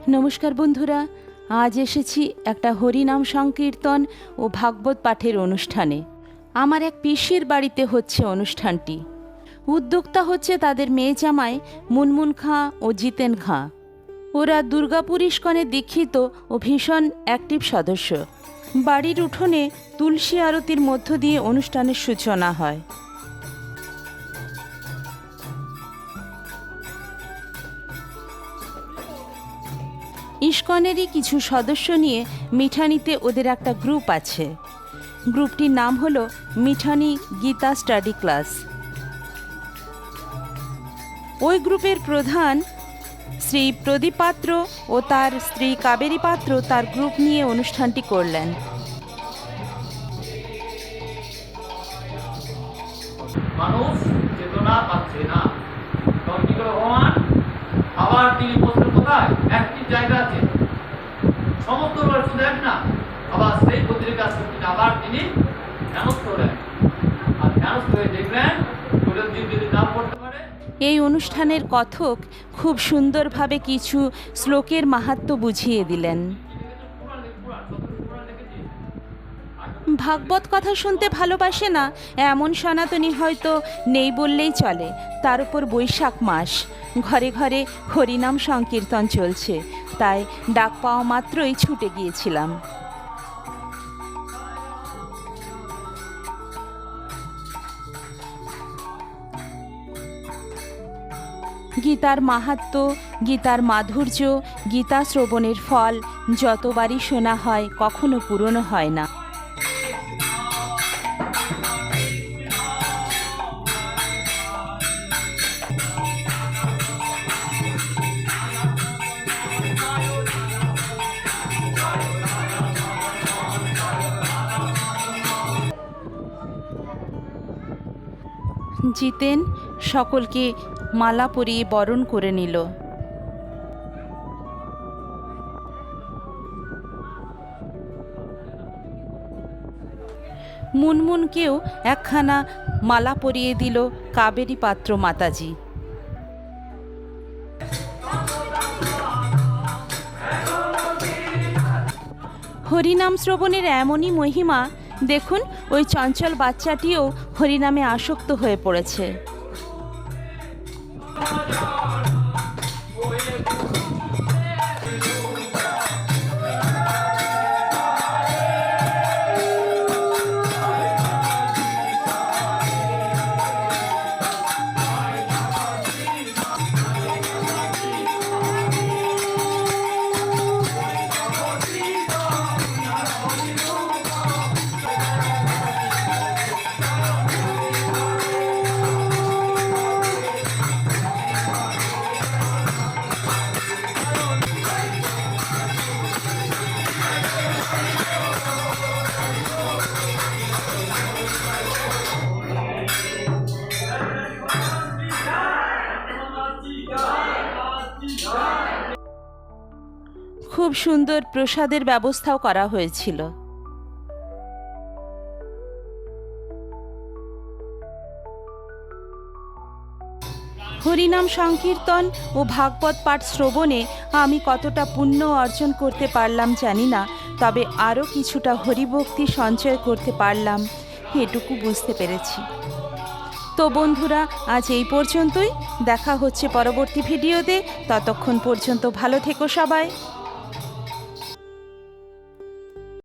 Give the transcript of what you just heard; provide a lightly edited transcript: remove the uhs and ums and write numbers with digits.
নমস্কার বন্ধুরা, আজ এসেছি একটা হরিনাম সংকীর্তন ও ভাগবত পাঠের অনুষ্ঠানে। আমার এক পিসির বাড়িতে হচ্ছে অনুষ্ঠানটি। উদ্যোক্তা হচ্ছে তাদের মেয়ে জামাই মুনমুন খাঁ ও জিতেন খাঁ। ওরা দুর্গাপুর ইস্কনে দীক্ষিত ও ভীষণ অ্যাক্টিভ সদস্য। বাড়ির উঠোনে তুলসী আরতির মধ্য দিয়ে অনুষ্ঠানের সূচনা হয়। ইস্কনেরই কিছু সদস্য নিয়ে মিঠানিতে ওদের একটা গ্রুপ আছে। গ্রুপটির নাম হলো মিঠানি গীতা স্টাডি ক্লাস। ওই গ্রুপের প্রধান শ্রী প্রদীপ পাত্র ও তার স্ত্রী কাবেরী পাত্র তার গ্রুপ নিয়ে অনুষ্ঠানটি করলেন। মানুষ চেতনা পাচ্ছে না, তখন কি করে ভগবান আবার তিনি বসলেন কোথায়? একটি জায়গা আছে, সমস্ত শুধু এক না, আবার সেই পত্রিকা শক্তিটা আবার তিনি ধ্যানস্থ হলেন। আর ধ্যানস্থ হয়ে দেখলেন যদি নাম পড়তে পারে। এই অনুষ্ঠানের কথক খুব সুন্দরভাবে কিছু শ্লোকের মাহাত্ম্য বুঝিয়ে দিলেন। ভাগবত কথা শুনতে ভালোবাসে না এমন সনাতনী হয়তো নেই বললেই চলে। তার উপর বৈশাখ মাস, ঘরে ঘরে হরিনাম সংকীর্তন চলছে, তাই ডাক পাওয়া মাত্রই ছুটে গিয়েছিলাম। গীতার মাহাত্ম্য, গীতার মাধুর্য, গীতা শ্রবণের ফল যতবারই শোনা হয় কখনো পূরণ হয় না। জিতেন সকলকে মালা পরিয়ে বরণ করে নিল। মুনমুনকেও একখানা মালা পরিয়ে দিল কাবেরী পাত্র মাতাজি। হরিনাম শ্রবণের এমনই মহিমা, দেখুন ওই চঞ্চল বাচ্চাটিও হরিনামে আসক্ত হয়ে পড়েছে। খুব সুন্দর প্রসাদের ব্যবস্থাও করা হয়েছিল। হরিনাম সংকীর্তন ও ভাগবত পাঠ শ্রবণে আমি কতটা পুণ্য অর্জন করতে পারলাম জানি না, তবে আরও কিছুটা হরিভক্তি সঞ্চয় করতে পারলাম এটুকু বুঝতে পেরেছি। তো বন্ধুরা, আজ এই পর্যন্তই। দেখা হচ্ছে পরবর্তী ভিডিওতে। ততক্ষণ পর্যন্ত ভালো থেকো সবাই।